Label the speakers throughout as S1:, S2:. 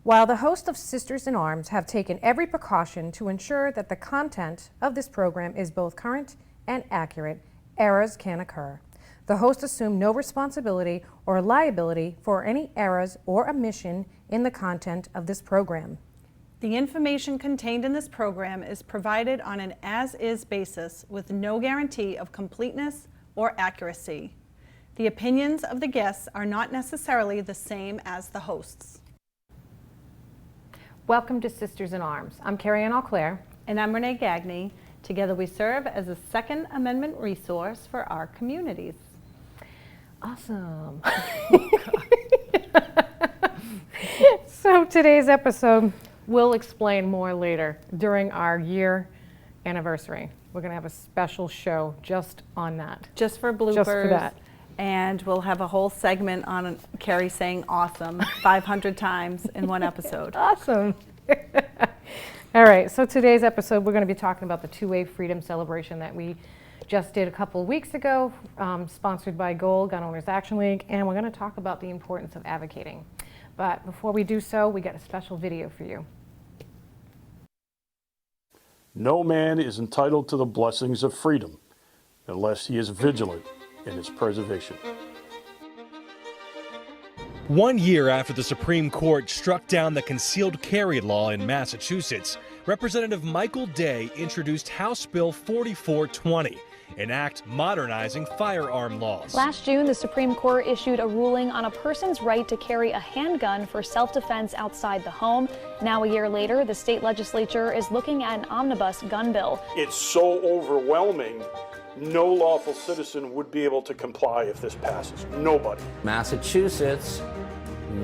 S1: While the host of Sisters in Arms have taken every precaution to ensure that the content of this program is both current and accurate, errors can occur. The hosts assume no responsibility or liability for any errors or omission in the content of this program.
S2: The information contained in this program is provided on an as-is basis with no guarantee of completeness or accuracy. The opinions of the guests are not necessarily the same as the hosts.
S1: Welcome to Sisters in Arms. I'm Carrie Ann Alclair.
S2: And I'm Renee Gagne. Together we serve as a Second Amendment resource for our communities.
S1: Awesome. So today's episode, we'll explain more later during our year anniversary. We're going to have a special show just on that.
S2: Just for bloopers.
S1: Just for that.
S2: And we'll have a whole segment on Carrie saying awesome 500 times in one episode.
S1: Awesome. All right, so today's episode, we're going to be talking about the two-way freedom celebration that we just did a couple of weeks ago, sponsored by GOLD, Gun Owners Action League, and we're going to talk about the importance of advocating. But before we do so, we got a special video for you.
S3: No man is entitled to the blessings of freedom unless he is vigilant in its preservation.
S4: 1 year after the Supreme Court struck down the concealed carry law in Massachusetts, Representative Michael Day introduced House Bill 4420, an act modernizing firearm laws.
S5: Last June, the Supreme Court issued a ruling on a person's right to carry a handgun for self-defense outside the home. Now, a year later, the state legislature is looking at an omnibus gun bill.
S3: It's so overwhelming, no lawful citizen would be able to comply if this passes. Nobody.
S6: Massachusetts,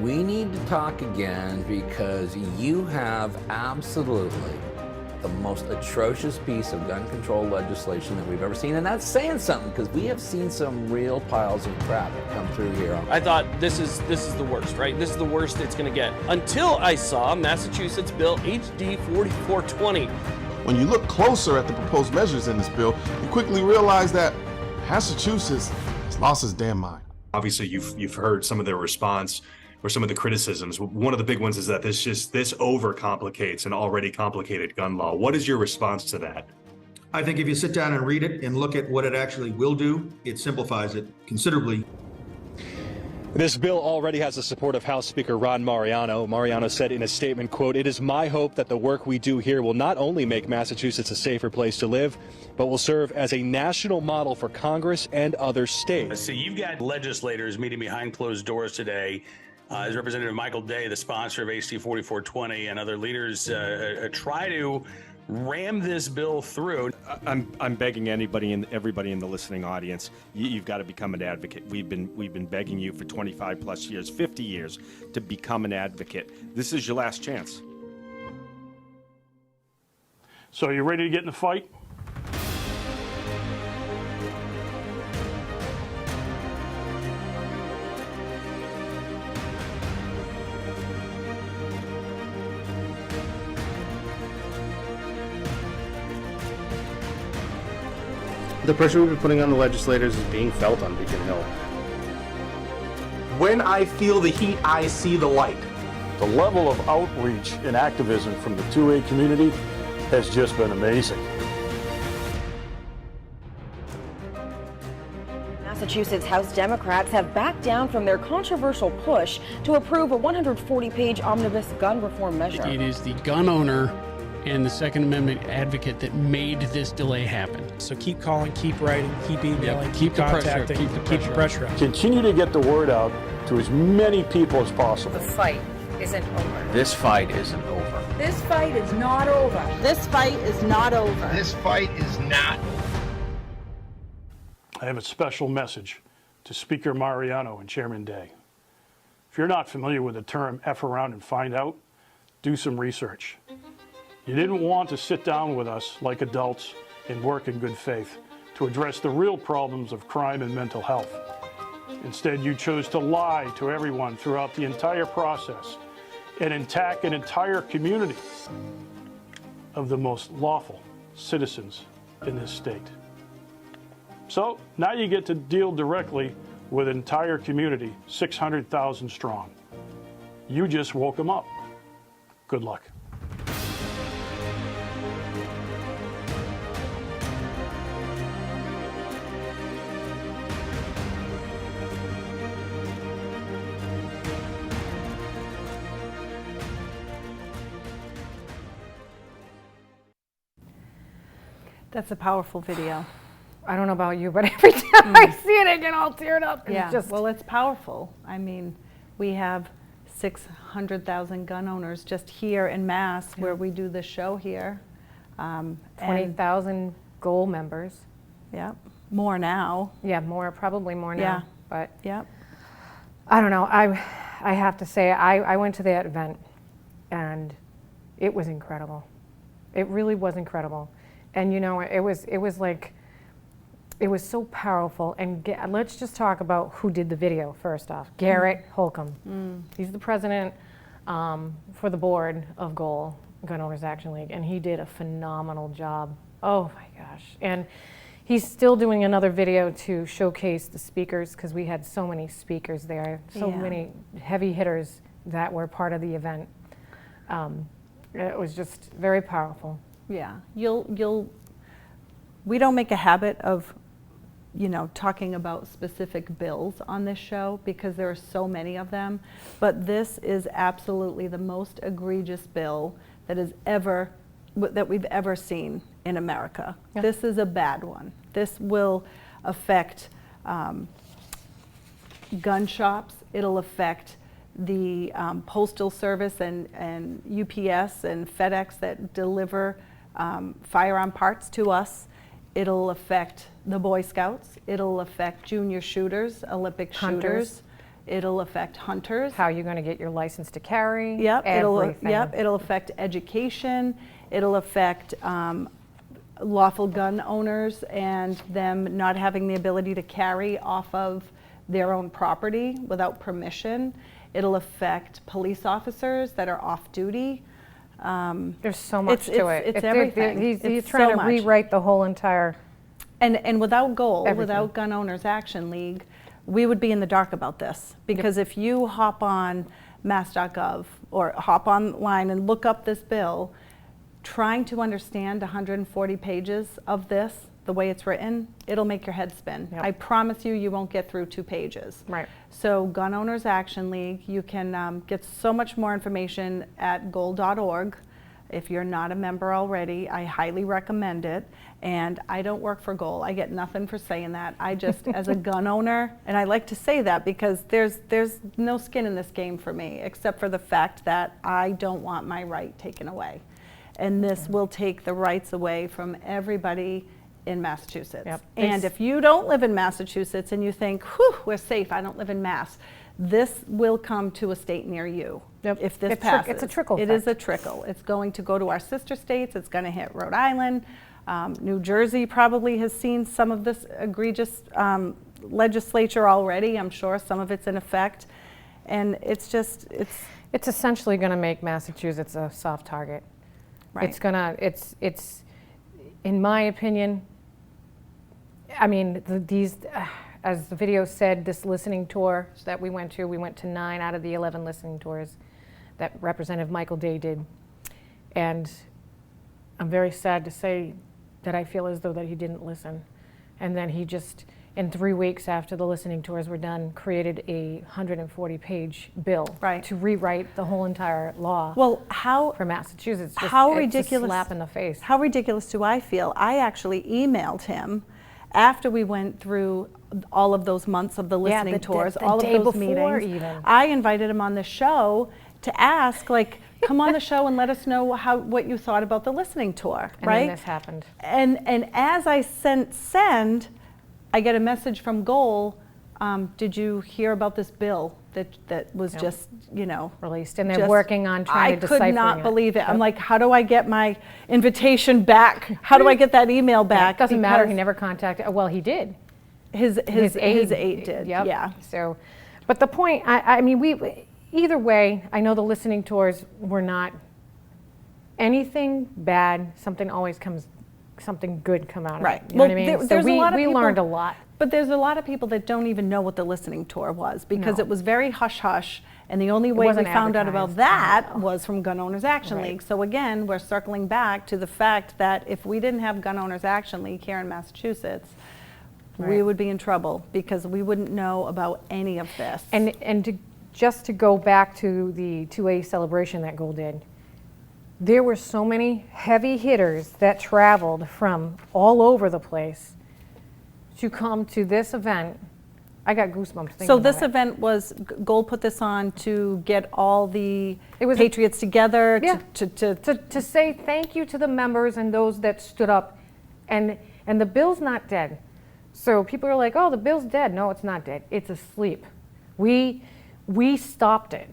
S6: we need to talk again because you have absolutely the most atrocious piece of gun control legislation that we've ever seen. And that's saying something because we have seen some real piles of crap come through here.
S7: I thought this is the worst, right? This is the worst it's going to get. Until I saw Massachusetts Bill HD 4420.
S8: When you look closer at the proposed measures in this bill, you quickly realize that Massachusetts has lost its damn mind.
S9: Obviously, you've heard some of their response or some of the criticisms. One of the big ones is that this overcomplicates an already complicated gun law. What is your response to that?
S10: I think if you sit down and read it and look at what it actually will do, it simplifies it considerably.
S4: This bill already has the support of House Speaker Ron Mariano. Mariano said in a statement, quote, "It is my hope that the work we do here will not only make Massachusetts a safer place to live, but will serve as a national model for Congress and other states."
S11: So you've got legislators meeting behind closed doors today. As Representative Michael Day, the sponsor of HD 4420, and other leaders try to ram this bill through.
S12: I'm begging everybody in the listening audience, you've got to become an advocate. We've been begging you for 25 plus years, 50 years to become an advocate. This is your last chance.
S3: So are you ready to get in the fight?
S13: The pressure we've been putting on the legislators is being felt on Beacon Hill.
S14: When I feel the heat, I see the light.
S3: The level of outreach and activism from the 2A community has just been amazing.
S15: Massachusetts House Democrats have backed down from their controversial push to approve a 140-page omnibus gun reform measure.
S16: It is the gun owner and the Second Amendment advocate that made this delay happen.
S17: So keep calling, keep writing, keep emailing,
S16: keep
S17: contacting, keep the pressure up.
S3: Continue to get the word out to as many people as possible.
S1: The fight isn't over.
S6: This fight isn't over.
S18: This fight is not over.
S2: This fight is not over.
S8: This fight is not.
S3: I have a special message to Speaker Mariano and Chairman Day. If you're not familiar with the term F around and find out, do some research. You didn't want to sit down with us like adults and work in good faith to address the real problems of crime and mental health. Instead, you chose to lie to everyone throughout the entire process and attack an entire community of the most lawful citizens in this state. So now you get to deal directly with an entire community, 600,000 strong. You just woke them up. Good luck.
S2: That's a powerful video.
S1: I don't know about you, but every time I see it, I get all teared up. And
S2: Yeah,
S1: just,
S2: well, it's powerful. I mean, we have 600,000 gun owners just here in Mass where we do the show here.
S1: 20,000 goal members.
S2: Yeah, more now.
S1: Yeah, more, probably more now.
S2: Yeah.
S1: But
S2: yeah,
S1: I don't know. I have to say, I went to that event and it was incredible. It really was incredible. And you know, it was like, it was so powerful. And let's just talk about who did the video first off. Garrett Holcomb. He's the president for the board of GOAL, Gun Owners Action League, and he did a phenomenal job. Oh my gosh. And he's still doing another video to showcase the speakers, because we had so many speakers there, so many heavy hitters that were part of the event. It was just very powerful.
S2: Yeah, we don't make a habit of, you know, talking about specific bills on this show because there are so many of them, but this is absolutely the most egregious bill that we've ever seen in America.
S1: Yeah.
S2: This is a bad one. This will affect gun shops. It'll affect the Postal Service and UPS and FedEx that deliver firearm parts to us. It'll affect the Boy Scouts. It'll affect junior shooters, Olympic shooters. It'll affect hunters.
S1: How you're going to get your license to carry.
S2: Yep.
S1: Everything.
S2: It'll affect education. It'll affect lawful gun owners and them not having the ability to carry off of their own property without permission. It'll affect police officers that are off duty.
S1: There's so much to it.
S2: It's everything.
S1: He's trying to rewrite the whole entire.
S2: And without GOAL,
S1: everything.
S2: without Gun Owners Action League, we would be in the dark about this. Because if you hop on mass.gov or hop online and look up this bill, trying to understand 140 pages of this, the way it's written, it'll make your head spin.
S1: Yep.
S2: I promise you, you won't get through 2 pages.
S1: Right.
S2: So Gun Owners Action League, you can get so much more information at goal.org. If you're not a member already, I highly recommend it. And I don't work for GOAL. I get nothing for saying that. I just, as a gun owner, and I like to say that because there's no skin in this game for me, except for the fact that I don't want my right taken away. And this will take the rights away from everybody in Massachusetts.
S1: Yep.
S2: And if you don't live in Massachusetts and you think, whew, we're safe, I don't live in Mass, this will come to a state near you.
S1: Yep.
S2: If this passes.
S1: It's a trickle
S2: It
S1: effect.
S2: is a trickle. It's going to go to our sister states. It's going to hit Rhode Island. New Jersey probably has seen some of this egregious legislature already. I'm sure some of it's in effect. And it's just,
S1: It's essentially going to make Massachusetts a soft target.
S2: Right.
S1: It's going to, it's, in my opinion, I mean, these, as the video said, this listening tour that we went to 9 out of the 11 listening tours that Representative Michael Day did. And I'm very sad to say that I feel as though that he didn't listen. And then he just, in 3 weeks after the listening tours were done, created a 140-page bill to rewrite the whole entire law.
S2: Well, how
S1: for Massachusetts? Just,
S2: how
S1: it's
S2: ridiculous!
S1: A slap in the face.
S2: How ridiculous do I feel? I actually emailed him after we went through all of those months of the listening tours,
S1: the
S2: all
S1: day
S2: of those
S1: before
S2: meetings.
S1: even.
S2: I invited him on the show to ask, like, come on the show and let us know what you thought about the listening tour,
S1: And
S2: right?
S1: then this happened.
S2: And as I send, I get a message from GOAL. Did you hear about this bill that was just, you know,
S1: released? And they're working on trying to decipher it.
S2: I could not believe it. I'm like, how do I get my invitation back? How do I get that email back?
S1: It doesn't matter. He never contacted. Well, he did.
S2: His aide did.
S1: Yep.
S2: Yeah.
S1: So, but the point, I mean, either way, I know the listening tours were not anything bad. Something good come out of
S2: Right.
S1: it. You know what I mean?
S2: There's
S1: so
S2: a lot of
S1: we
S2: people,
S1: learned a lot.
S2: But there's a lot of people that don't even know what the listening tour was because
S1: No.
S2: it was very hush-hush And the only way we
S1: wasn't
S2: found out about
S1: advertised.
S2: that was from Gun Owners Action
S1: Right.
S2: League. So again, we're circling back to the fact that if we didn't have Gun Owners Action League here in Massachusetts, we
S1: Right.
S2: would be in trouble because we wouldn't know about any of this.
S1: And just to go back to the 2A celebration that Gold did, there were so many heavy hitters that traveled from all over the place to come to this event. I got goosebumps thinking
S2: So
S1: about
S2: this
S1: it.
S2: event was, Gold put this on to get all the
S1: It was
S2: patriots together
S1: Yeah.
S2: to
S1: say thank you to the members and those that stood up. And the bill's not dead. So people are like, oh, the bill's dead. No, it's not dead. It's asleep. We stopped it.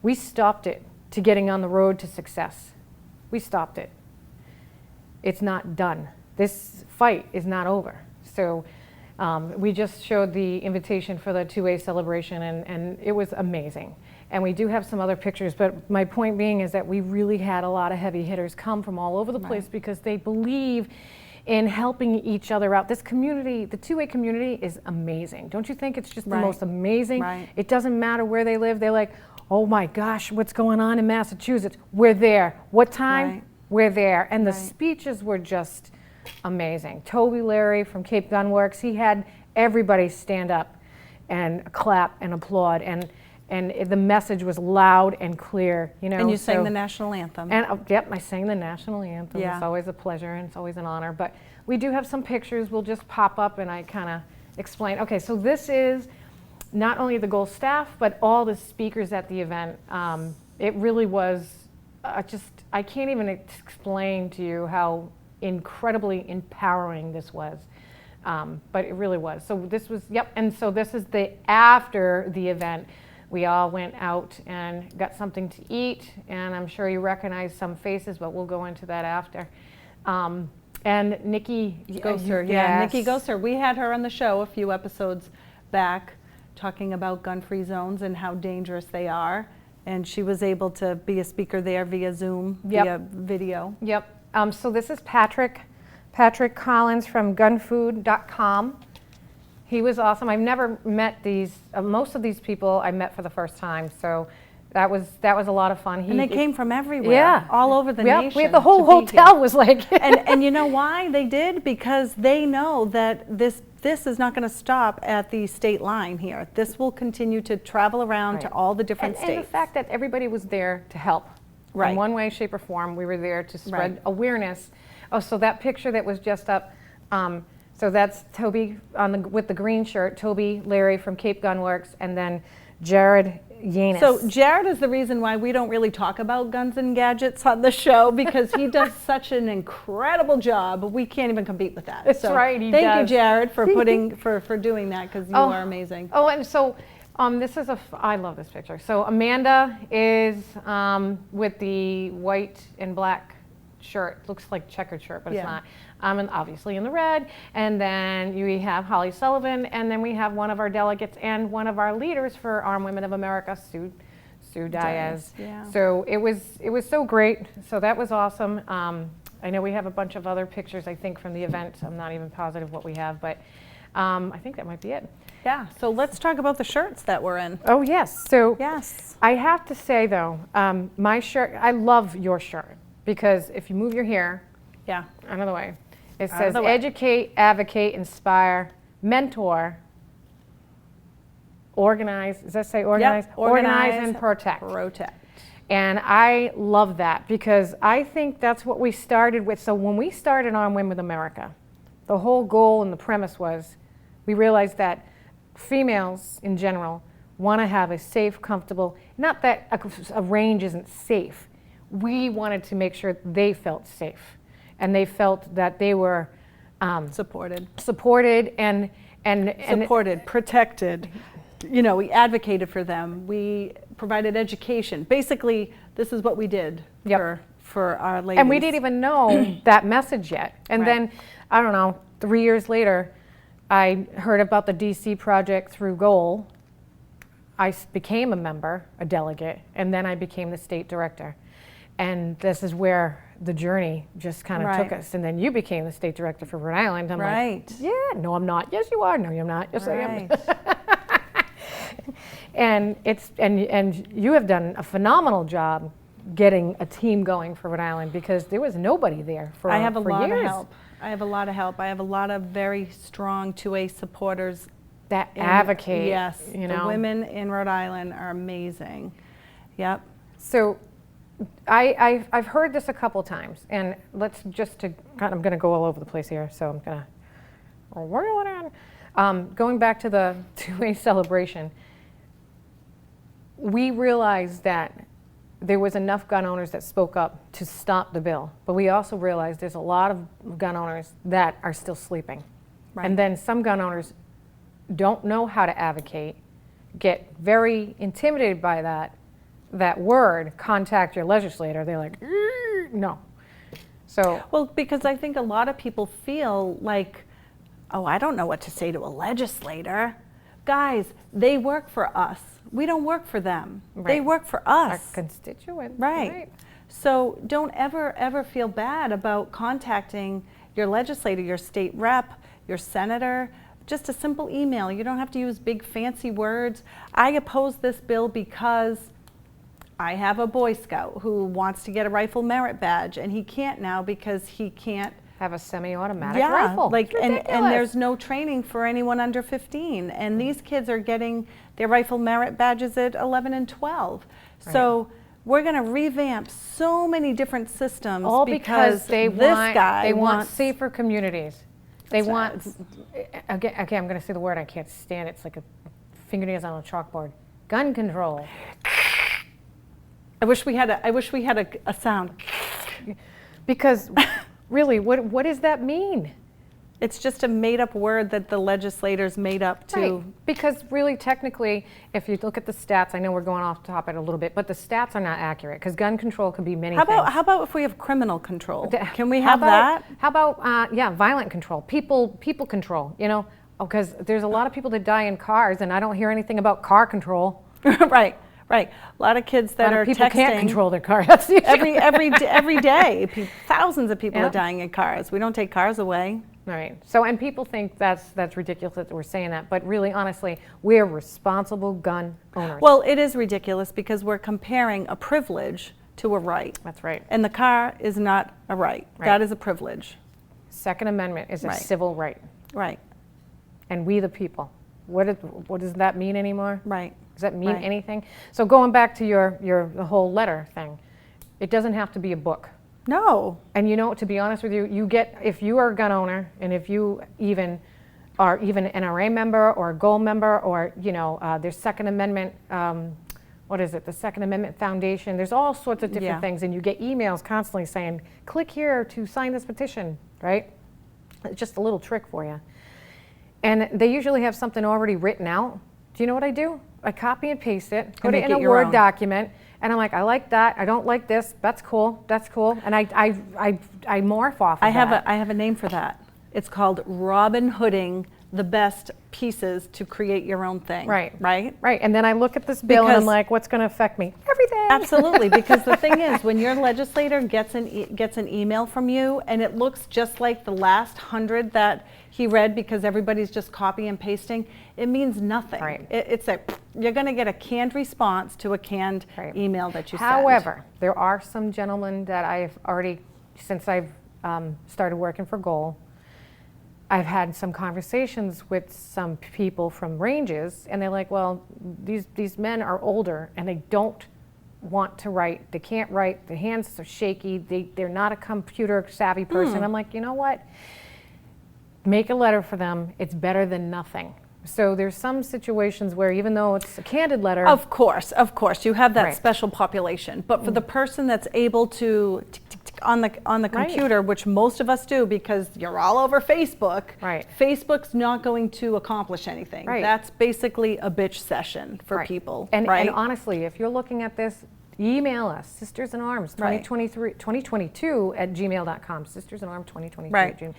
S1: We stopped it to getting on the road to success. We stopped it. It's not done. This fight is not over. So we just showed the invitation for the 2A celebration, and it was amazing. And we do have some other pictures, but my point being is that we really had a lot of heavy hitters come from all over the place because they believe in helping each other out. This community, the 2A community, is amazing. Don't you think it's just the
S2: Right.
S1: most amazing?
S2: Right.
S1: It doesn't matter where they live. They're like, oh my gosh, what's going on in Massachusetts? We're there. What time?
S2: Right.
S1: We're there. And the
S2: Right.
S1: speeches were just amazing. Toby Larry from Cape Gun Works, he had everybody stand up and clap and applaud, and the message was loud and clear, you know.
S2: and you sang
S1: so-
S2: the national anthem.
S1: and yep, I sang the national anthem.
S2: Yeah.
S1: It's always a pleasure and it's always an honor. But we do have some pictures. We'll just pop up and I kind of explain. Okay, so this is not only the Gold staff, but all the speakers at the event. It really was I can't even explain to you how incredibly empowering this was. But it really was. So this was, yep, and so this is the after the event. We all went out and got something to eat, and I'm sure you recognize some faces, but we'll go into that after. And Nikki
S2: Gosser, yeah, Nikki Gosser. We had her on the show a few episodes back talking about gun-free zones and how dangerous they are. And she was able to be a speaker there via Zoom, via video.
S1: Yep. So this is Patrick Collins from gunfood.com. He was awesome. I've never met most of these people I met for the first time. So that was a lot of fun.
S2: And they came from everywhere,
S1: yeah,
S2: all over the
S1: yep,
S2: nation.
S1: We had the whole
S2: to be
S1: hotel
S2: here.
S1: was like.
S2: and you know why they did? Because they know that this is not going to stop at the state line here. This will continue to travel around to all the different states.
S1: And the fact that everybody was there to help.
S2: Right.
S1: In one way, shape, or form, we were there to spread
S2: Right.
S1: awareness. Oh, so that picture that was just up, so that's Toby with the green shirt, Toby Larry from Cape Gun Works, and then Jared Yanis.
S2: So Jared is the reason why we don't really talk about guns and gadgets on the show, because he does such an incredible job. We can't even compete with that.
S1: That's
S2: so
S1: right, he
S2: thank
S1: does.
S2: you, Jared, for for doing that, because you are amazing.
S1: Oh, and so this is I love this picture. So Amanda is with the white and black shirt. Looks like checkered shirt, but it's not. And obviously in the red. And then we have Holly Sullivan, and then we have one of our delegates and one of our leaders for Armed Women of America, Sue Diaz.
S2: Yeah.
S1: So it was so great. So that was awesome. I know we have a bunch of other pictures, I think, from the event. I'm not even positive what we have, but I think that might be it.
S2: Yeah, so let's talk about the shirts that we're in.
S1: Oh, yes. So
S2: yes.
S1: I have to say, though, my shirt, I love your shirt, because if you move your hair out of the way, it says educate, advocate, inspire, mentor, organize. Does that say organize?
S2: Yep.
S1: Organize and protect. And I love that, because I think that's what we started with. So when we started on Women with America, the whole goal and the premise was we realized that females in general want to have a safe, comfortable, not that a range isn't safe. We wanted to make sure they felt safe, and they felt that they were
S2: supported
S1: and
S2: supported, protected. You know, we advocated for them. We provided education. Basically, this is what we did for our ladies.
S1: And we didn't even know that message yet. And then, I don't know, 3 years later, I heard about the DC project through Goal. I became a member, a delegate, and then I became the state director. And this is where the journey just kind of took us. And then you became the state director for Rhode Island. I'm like, yeah, no, I'm not. Yes, you are. No, you're not. Yes, I am. And you have done a phenomenal job getting a team going for Rhode Island, because there was nobody there for
S2: I have a
S1: for
S2: lot
S1: years.
S2: of help. I have a lot of help. I have a lot of very strong 2A supporters
S1: that advocate.
S2: Yes,
S1: you know,
S2: the women in Rhode Island are amazing. Yep.
S1: So I've heard this a couple times, and let's just I'm going to go all over the place here, so I'm going to reel it in. Going back to the 2A celebration, we realized that there was enough gun owners that spoke up to stop the bill, but we also realized there's a lot of gun owners that are still sleeping.
S2: Right.
S1: And then some gun owners don't know how to advocate, get very intimidated by that word, contact your legislator. They're like, no. So,
S2: well, because I think a lot of people feel like, oh, I don't know what to say to a legislator. Guys, they work for us. We don't work for them.
S1: Right.
S2: They work for us.
S1: Our constituents.
S2: Right. So don't ever feel bad about contacting your legislator, your state rep, your senator. Just a simple email. You don't have to use big fancy words. I oppose this bill because I have a Boy Scout who wants to get a rifle merit badge, and he can't now because he can't
S1: have a semi-automatic rifle.
S2: Like, and there's no training for anyone under 15. And these kids are getting their rifle merit badges at 11 and 12.
S1: Right.
S2: So we're going to revamp so many different systems,
S1: all because they want
S2: wants
S1: safer communities. They want, again, I'm going to say the word I can't stand. It's like a fingernails on a chalkboard. Gun control.
S2: I wish we had a sound.
S1: Because really, what does that mean?
S2: It's just a made-up word that the legislators made up to.
S1: Right. Because really, technically, if you look at the stats, I know we're going off topic a little bit, but the stats are not accurate, because gun control can be many things.
S2: How about if we have criminal control? Can we
S1: How
S2: have
S1: about,
S2: that?
S1: How about violent control, people control? You know, because there's a lot of people that die in cars, and I don't hear anything about car control.
S2: Right. Right, a lot of kids that are
S1: people
S2: texting.
S1: Can't control their car. That's the issue.
S2: every day. Thousands of people
S1: Yeah.
S2: are dying in cars. We don't take cars away.
S1: Right. So, and people think that's ridiculous that we're saying that, but really, honestly, we're responsible gun owners.
S2: Well, it is ridiculous because we're comparing a privilege to a right.
S1: That's right.
S2: And the car is not a right. That is a privilege.
S1: Second Amendment is a
S2: Right.
S1: civil right.
S2: Right.
S1: And we the people. What does that mean anymore?
S2: Right.
S1: Does that mean
S2: Right.
S1: anything? So going back to the whole letter thing, it doesn't have to be a book.
S2: No.
S1: And you know, to be honest with you, if you are a gun owner, and if you even are an NRA member or a GOLD member, or there's Second Amendment, the Second Amendment Foundation, there's all sorts of different things, and you get emails constantly saying, click here to sign this petition, right? It's just a little trick for you. And they usually have something already written out. Do you know what I do? I copy and paste it, put it in a Word document, and I'm like, I like that, I don't like this, that's cool, and I morph off of that.
S2: I have a name for that. It's called Robin Hooding the best pieces to create your own thing.
S1: Right.
S2: Right?
S1: Right, and then I look at this bill and I'm like, what's going to affect me? Everything.
S2: Absolutely, because the thing is, when your legislator gets an email from you and it looks just like the last 100 that he read because everybody's just copy and pasting, it means nothing.
S1: Right.
S2: It's you're going to get a canned response to a canned email that you send.
S1: However, there are some gentlemen that I've already, since I've started working for GOL, I've had some conversations with some people from ranges, and they're like, well, these men are older and they don't want to write. They can't write. Their hands are shaky. They're not a computer savvy person. I'm like, you know what? Make a letter for them. It's better than nothing. So there's some situations where even though it's a candid letter.
S2: Of course, you have that special population. But for the person that's able to on the computer, which most of us do because you're all over Facebook, Facebook's not going to accomplish anything. That's basically a bitch session for people.
S1: And honestly, if you're looking at this, email us, Sisters in Arms 2022 at gmail.com, Sisters in Arms 2022 at gmail.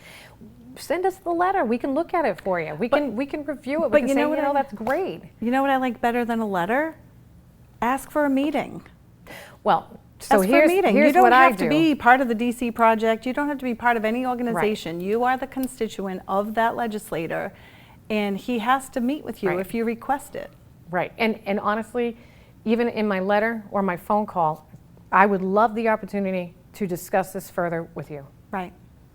S1: Send us the letter. We can look at it for you. We can review it. We can say, that's great.
S2: You know what I like better than a letter? Ask for a meeting.
S1: Well, so here's
S2: you don't
S1: what I
S2: have
S1: do.
S2: to be part of the DC project. You don't have to be part of any organization. You are the constituent of that legislator, and he has to meet with you if you request it.
S1: Right. And honestly, even in my letter or my phone call, I would love the opportunity to discuss this further with you.
S2: Right.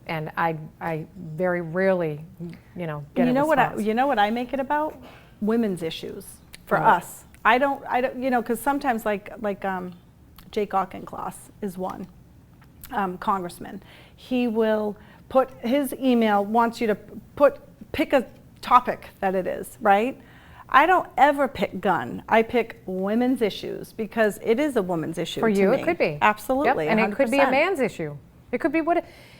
S1: And I very rarely, get a response.
S2: You know what I make it about? Women's issues for us. I don't, because sometimes like Jake Auchincloss is one congressman. He will put his email, wants you to pick a topic that it is, right? I don't ever pick gun. I pick women's issues because it is a woman's issue.
S1: For you,
S2: to me.
S1: it could be.
S2: Absolutely.
S1: Yep. And
S2: 100%.
S1: it could be a man's issue. It could be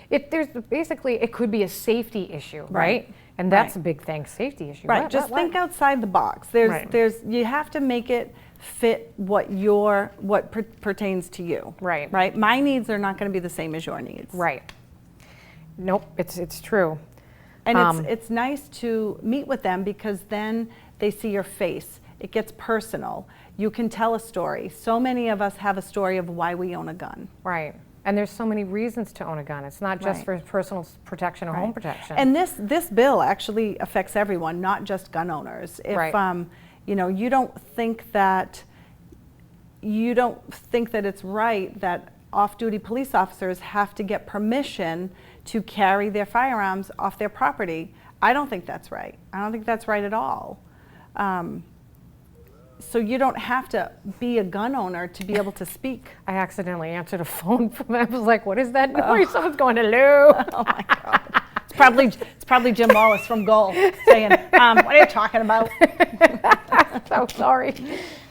S1: it could be a safety issue, right? And that's a big thing, safety issue.
S2: Right. Just think outside the box. You have to make it fit what pertains to you.
S1: Right.
S2: Right. My needs are not going to be the same as your needs.
S1: Right. Nope. It's true.
S2: And it's nice to meet with them because then they see your face. It gets personal. You can tell a story. So many of us have a story of why we own a gun.
S1: Right. And there's so many reasons to own a gun. It's not just for personal protection or home protection.
S2: And this bill actually affects everyone, not just gun owners. If you don't think that it's right that off-duty police officers have to get permission to carry their firearms off their property, I don't think that's right. I don't think that's right at all. So you don't have to be a gun owner to be able to speak.
S1: I accidentally answered a phone. I was like, "What is that noise?" Someone's going, "Hello."
S2: Oh my God! It's probably Jim Wallace from Goal saying, "What are you talking about?"
S1: So sorry.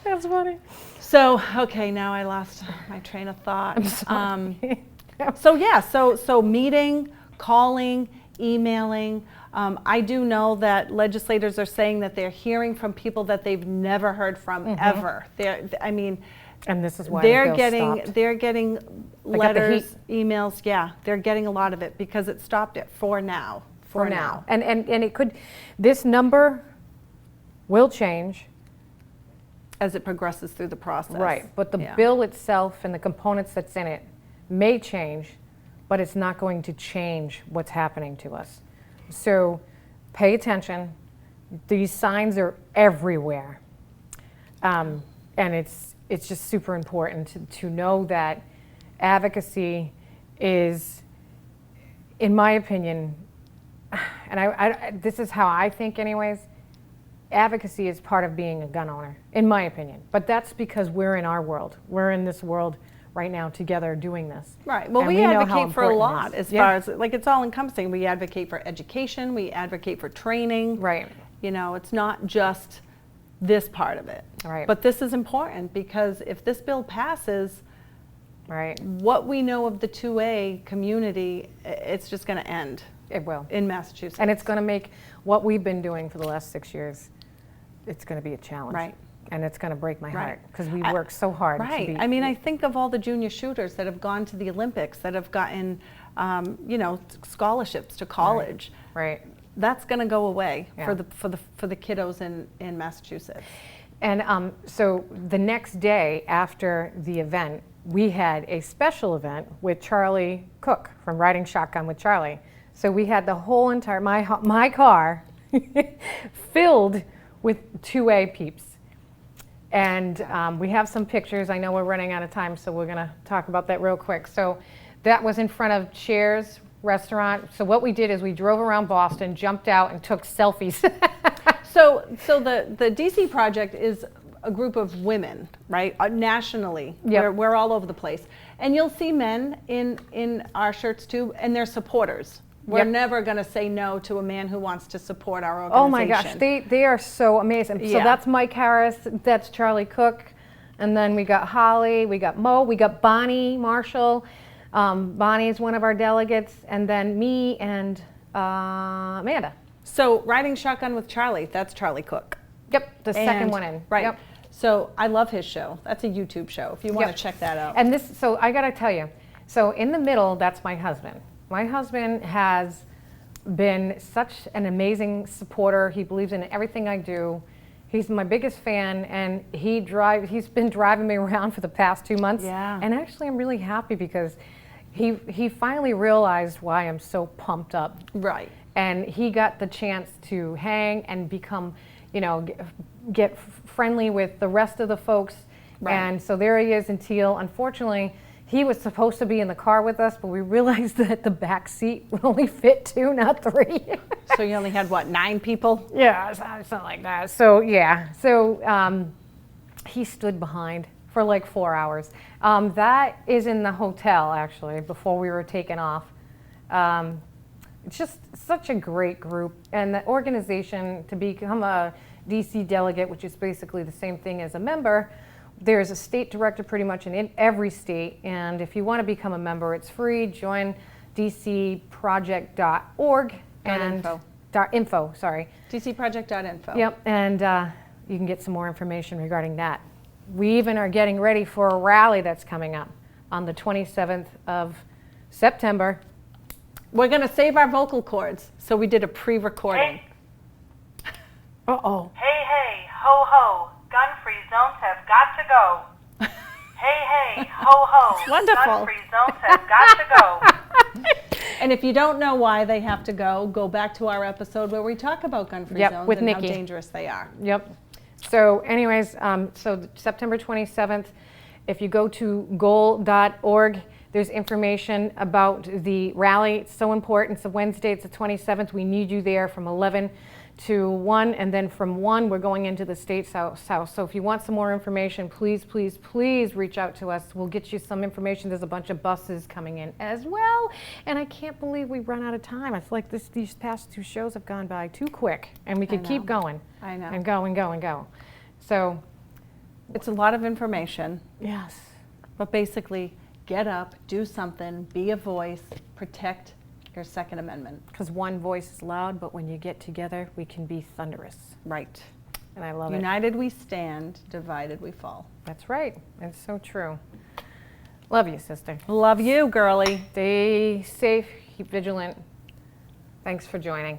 S1: That's funny.
S2: So okay, now I lost my train of thought.
S1: I'm sorry.
S2: So meeting, calling, emailing. I do know that legislators are saying that they're hearing from people that they've never heard from ever.
S1: And this is why
S2: they're getting letters, emails. Yeah, they're getting a lot of it because it stopped it for now. For now.
S1: And it could. This number will change
S2: as it progresses through the process.
S1: Right, but the bill itself and the components that's in it may change, but it's not going to change what's happening to us. So pay attention. These signs are everywhere. And it's just super important to know that advocacy is, in my opinion, and this is how I think anyways, advocacy is part of being a gun owner, in my opinion. But that's because we're in our world. We're in this world right now together doing this.
S2: Right. Well, we advocate for a lot as far as, it's all encompassing. We advocate for education. We advocate for training.
S1: Right.
S2: It's not just this part of it.
S1: Right.
S2: But this is important because if this bill passes, what we know of the 2A community, it's just going to end.
S1: It will.
S2: In Massachusetts.
S1: And it's going to make what we've been doing for the last 6 years, it's going to be a challenge.
S2: Right.
S1: And it's going to break my heart because we work so hard.
S2: Right.
S1: To be,
S2: I think of all the junior shooters that have gone to the Olympics, that have gotten, scholarships to college.
S1: Right.
S2: That's going to go away for the kiddos in Massachusetts.
S1: And so the next day after the event, we had a special event with Charlie Cook from Riding Shotgun with Charlie. So we had the whole entire my car filled with 2A peeps. And we have some pictures. I know we're running out of time, so we're going to talk about that real quick. So that was in front of Cheers Restaurant. So what we did is we drove around Boston, jumped out, and took selfies.
S2: So the DC project is a group of women, right? Nationally, we're all over the place. And you'll see men in our shirts too, and they're supporters. We're never going to say no to a man who wants to support our organization.
S1: Oh my gosh, they are so amazing. So that's Mike Harris, that's Charlie Cook, and then we got Holly, we got Mo, we got Bonnie Marshall. Bonnie is one of our delegates, and then me and Amanda.
S2: So Riding Shotgun with Charlie, that's Charlie Cook.
S1: Yep, the second one in.
S2: Right.
S1: Yep.
S2: So I love his show. That's a YouTube show if you want to check that out.
S1: And so I got to tell you, so in the middle, that's my husband. My husband has been such an amazing supporter. He believes in everything I do. He's my biggest fan, and he's been driving me around for the past 2 months.
S2: Yeah.
S1: And actually, I'm really happy because he finally realized why I'm so pumped up.
S2: Right.
S1: And he got the chance to hang and become, get friendly with the rest of the folks.
S2: Right.
S1: And so there he is in teal. Unfortunately, he was supposed to be in the car with us, but we realized that the back seat would only fit 2, not 3.
S2: So you only had, what, 9 people?
S1: Yeah, something like that. So yeah, so he stood behind for like 4 hours. That is in the hotel, actually, before we were taken off. It's just such a great group, and the organization, to become a DC delegate, which is basically the same thing as a member, there's a state director pretty much in every state, and if you want to become a member, it's free. Join dcproject.org and .info, sorry.
S2: dcproject.info.
S1: Yep, and you can get some more information regarding that. We even are getting ready for a rally that's coming up on the 27th of September.
S2: We're going to save our vocal cords, so we did a pre-recording.
S1: Uh-oh.
S19: Hey, hey, ho, ho, gun-free zones have got to go. Hey, hey, ho, ho,
S2: wonderful.
S19: gun-free zones have got to go.
S2: And if you don't know why they have to go back to our episode where we talk about gun-free zones
S1: with
S2: and
S1: Nikki.
S2: how dangerous they are.
S1: Yep. So anyways, so September 27th, if you go to goal.org, there's information about the rally. It's so important. It's a Wednesday. It's the 27th. We need you there from 11 to 1, and then from 1, we're going into the State's House. So if you want some more information, please, please, please reach out to us. We'll get you some information. There's a bunch of buses coming in as well, and I can't believe we run out of time. I feel like these past 2 shows have gone by too quick, and we could keep going.
S2: I know.
S1: And go and go and go. So
S2: it's a lot of information.
S1: Yes.
S2: But basically, get up, do something, be a voice, protect your Second Amendment.
S1: Because one voice is loud, but when you get together, we can be thunderous.
S2: Right.
S1: And I love it.
S2: United we stand, divided we fall.
S1: That's right. It's so true. Love you, sister.
S2: Love you, girlie.
S1: Stay safe, keep vigilant. Thanks for joining.